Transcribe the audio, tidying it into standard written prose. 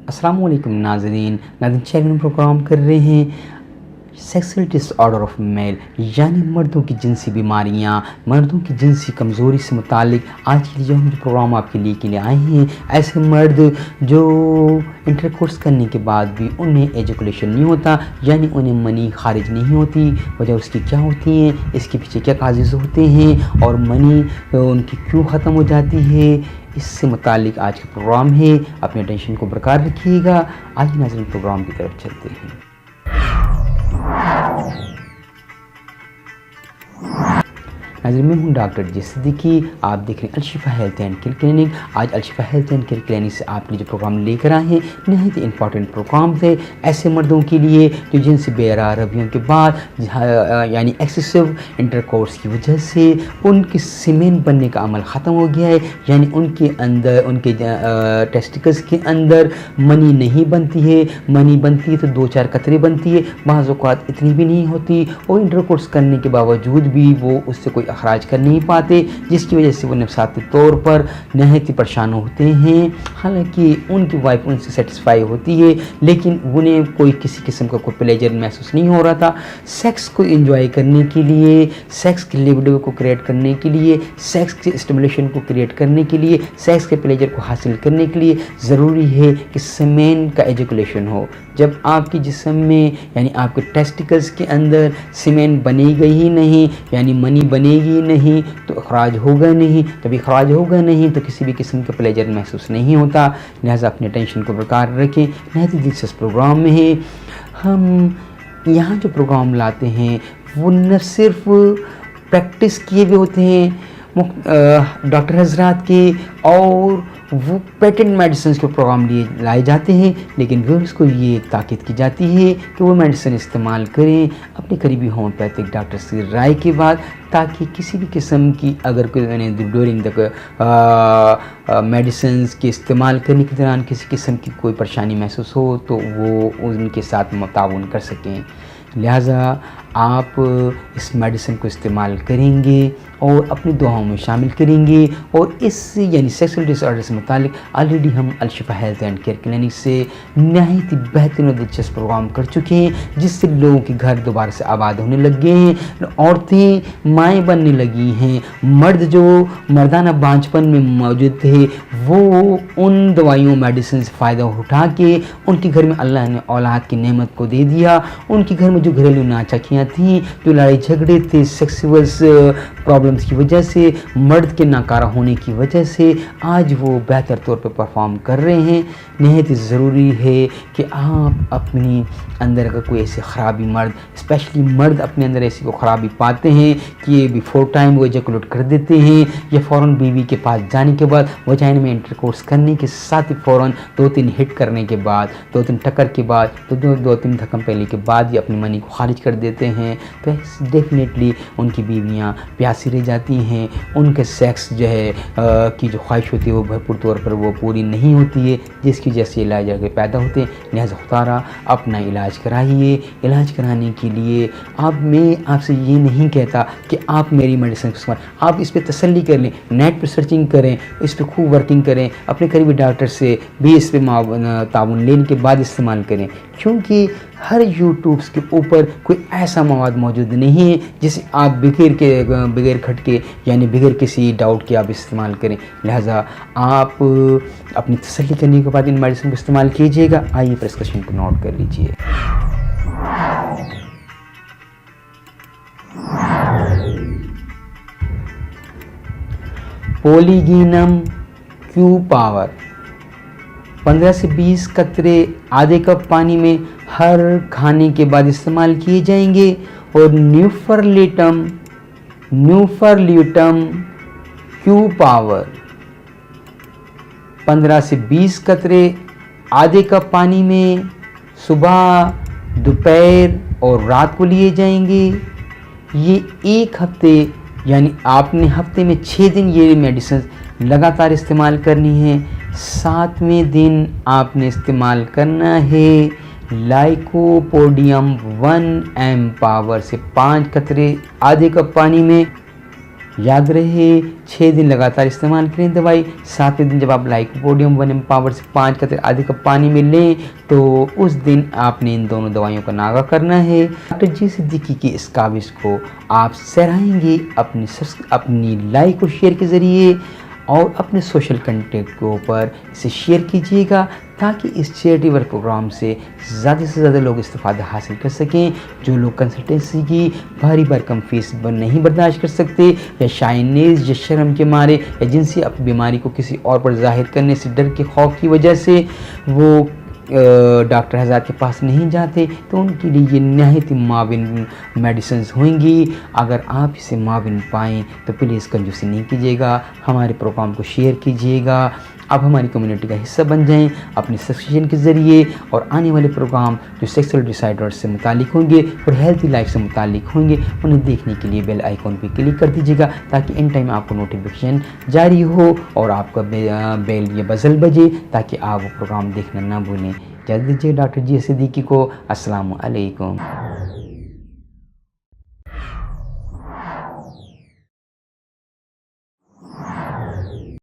अस्सलाम वालेकुम नाज़रीन चैनल प्रोग्राम कर रहे हैं सेक्सुअल डिसऑर्डर ऑफ मेल, यानी मर्दों की जिनसी बीमारियां, मर्दों की जिनसी कमज़ोरी से मुतालिक आज के लिए जो हम प्रोग्राम आपके लिए आए हैं। ऐसे मर्द जो इंटरकोर्स करने के बाद भी उन्हें एजुकुलेशन नहीं होता, यानी उन्हें मनी खारिज नहीं होती, वजह उसकी क्या होती है, इसके पीछे क्या काजेज़ होते हैं और मनी उनकी क्यों ख़त्म हो जाती है, इससे मुतालिक आज का प्रोग्राम है। अपने अटेंशन को बरकरार रखिएगा। आज नाज़रीन प्रोग्राम की तरफ चलते हैं। नाज़रीन मैं हूँ डॉक्टर जी सिद्दीकी, आप देख रहे हैं Alshifa health and care clinic. आज Alshifa health and care clinic से आपके जो प्रोग्राम लेकर आए हैं नहायत इंपॉर्टेंट प्रोग्राम थे ऐसे मर्दों के लिए जो जिनसे बेरारवियों के बाद यानी एक्सेसिव इंटरकोर्स की वजह से उनके सीमेन बनने का अमल ख़त्म हो गया है, यानी उनके अंदर उनके टेस्टिकल्स के अंदर मनी नहीं बनती है। मनी बनती है तो 2-4 कतरे बनती है, बाज़ औक़ात इतनी भी नहीं होती, और इंटरकोर्स करने के बावजूद भी वो उससे कोई अखराज कर नहीं पाते, जिसकी वजह से वो नफसाती तौर पर नहायत ही परेशान होते हैं। हालांकि उनकी वाइफ उनसे सेटिस्फाई होती है, लेकिन उन्हें कोई किसी किस्म का कोई प्लेजर महसूस नहीं हो रहा था। सेक्स को एंजॉय करने के लिए, सेक्स की लिबिडो को क्रिएट करने के लिए, सेक्स के स्टिमुलेशन को क्रिएट करने के लिए, सेक्स के प्लेजर को हासिल करने के लिए ज़रूरी है कि सीमेन का एजुकुलेशन हो। जब आपके जिस्म में यानी आपके टेस्टिकल्स के अंदर सीमेन बनेगा ही नहीं, यानी मनी बनेगी नहीं, तो अखराज होगा नहीं। जब अखराज होगा नहीं तो किसी भी किस्म का प्लेजर महसूस नहीं होता। लिहाजा अपने टेंशन को बरकरार रखें। नहायत दिलचस्प प्रोग्राम में है। हम यहाँ जो प्रोग्राम लाते हैं वो न सिर्फ प्रैक्टिस किए भी होते हैं डॉक्टर हजरात के, और वो पेटेंट मेडिसिन के प्रोग्राम लिए लाए जाते हैं, लेकिन व्यूअर्स को ये ताकीद की जाती है कि वो मेडिसिन इस्तेमाल करें अपने करीबी होम्योपैथिक डॉक्टर से राय के बाद, ताकि किसी भी किस्म की अगर कोई ड्यूरिंग द मेडिसिन के इस्तेमाल करने के दौरान किसी किस्म की कोई परेशानी महसूस हो तो वो उनके साथ मुतावन कर सकें। लिहाजा आप इस मेडिसिन को इस्तेमाल करेंगे और अपनी दुआओं में शामिल करेंगे, और इस यानी सेक्सुअल डिसऑर्डर से मुतालिक ऑलरेडी हम Alshifa health and care clinic से नहायत ही बेहतरीन और दिलचस्प प्रोग्राम कर चुके हैं, जिससे लोगों के घर दोबारा से आबाद होने लग गए हैं, औरतें माएँ बनने लगी हैं, मर्द जो मर्दाना बांझपन में मौजूद थे वो उन दवाइयों मेडिसिन से फ़ायदा उठा के उनके घर में अल्लाह ने औलाद की नेमत को दे दिया। उनके घर में जो घरेलू नाचकियाँ थी, जो लड़ाई झगड़े थे सेक्सुअल प्रॉब्लम्स की वजह से, मर्द के नाकारा होने की वजह से, आज वो बेहतर तौर पे परफॉर्म कर रहे हैं। नहायत ज़रूरी है कि आप अपनी अंदर अगर कोई ऐसी ख़राबी मर्द, स्पेशली मर्द अपने अंदर ऐसी कोई ख़राबी पाते हैं कि ये बिफोर टाइम वो एजैकुलेट कर देते हैं, या फ़ौरन बीवी के पास जाने के बाद वजाइन में इंटरकोर्स करने के साथ ही फ़ौरन 2-3 हिट करने के बाद, 2-3 टक्कर के बाद, तो 2-3 धक्कम पहले के बाद ही अपनी मनी को खारिज कर देते हैं, तो डेफिनेटली उनकी बीवियाँ प्यासी रह जाती हैं। उनके सेक्स जो है की जो ख्वाहिश होती है वो भरपूर तौर पर वो पूरी नहीं होती है, जिसकी वजह से इलाज पैदा होते हैं। लिहाजा खुदारा अपना इलाज कराइए। इलाज कराने के लिए मैं आपसे ये नहीं कहता कि आप मेरी मेडिसिन को इस्तेमाल, आप इस पर तसल्ली कर लें, नेट पर सर्चिंग करें, इस पर खूब वर्किंग करें, अपने करीबी डॉक्टर से भी इस पर ताउन लेने के बाद इस्तेमाल करें, क्योंकि हर यूट्यूब्स के ऊपर कोई ऐसा मवाद मौजूद नहीं है जिसे आप बगैर खटके यानी बगैर किसी डाउट के आप इस्तेमाल करें। लिहाजा आप अपनी तसल्ली करने के बाद इन मेडिसिन को इस्तेमाल कीजिएगा। आइए प्रिस्क्रिप्शन को नोट कर लीजिए। पॉलीगीनम क्यू पावर 15 से 20 कतरे आधे कप पानी में हर खाने के बाद इस्तेमाल किए जाएंगे, और न्यूफरल्यूटम क्यू पावर 15 से 20 कतरे आधे कप पानी में सुबह, दोपहर और रात को लिए जाएंगे। ये 1 हफ्ते यानी आपने हफ्ते में 6 दिन ये मेडिसिन लगातार इस्तेमाल करनी है। 7वें दिन आपने इस्तेमाल करना है लाइकोपोडियम 1 एम पावर से 5 कतरे आधे कप पानी में, याद रहे 6 दिन लगातार इस्तेमाल करें दवाई। 7वें दिन जब आप लाइकोपोडियम 1 एम्पावर से 5 का आधे कप पानी में लें तो उस दिन आपने इन दोनों दवाइयों का नागा करना है। डॉक्टर जी सिद्दीकी की इस काविश को आप सराहेंगे अपनी लाइक और शेयर के ज़रिए, और अपने सोशल कंटेंट के ऊपर इसे शेयर कीजिएगा ताकि इस चैरिटेबल प्रोग्राम से ज़्यादा लोग इस्तेफ़ादा हासिल कर सकें। जो लोग कंसल्टेंसी की भारी भरकम फीस नहीं बर्दाश्त कर सकते, या शाइनेज या शर्म के मारे, या जिनसे अपनी बीमारी को किसी और पर ज़ाहिर करने से डर के खौफ की वजह से वो डॉक्टर हज़रात के पास नहीं जाते, तो उनके लिए ये नहायत माविन मेडिसिन होंगी। अगर आप इसे माविन पाएँ तो प्लीज़ कंजूसी नहीं कीजिएगा, हमारे प्रोग्राम को शेयर कीजिएगा। आप हमारी कम्युनिटी का हिस्सा बन जाएं अपनी सब्सक्रिप्शन के ज़रिए, और आने वाले प्रोग्राम जो सेक्सुअल डिसऑर्डर्स से मुतालिक होंगे और हेल्थी लाइफ से मुतालिक होंगे उन्हें देखने के लिए बेल आइकॉन पे क्लिक कर दीजिएगा ताकि इन टाइम आपको नोटिफिकेशन जारी हो और आपका बेल या बजल बजे ताकि आप वो प्रोग्राम देखना ना भूलें। इजाज़त दीजिए डॉक्टर जी सिद्दीकी को। अस्सलामु अलैकुम।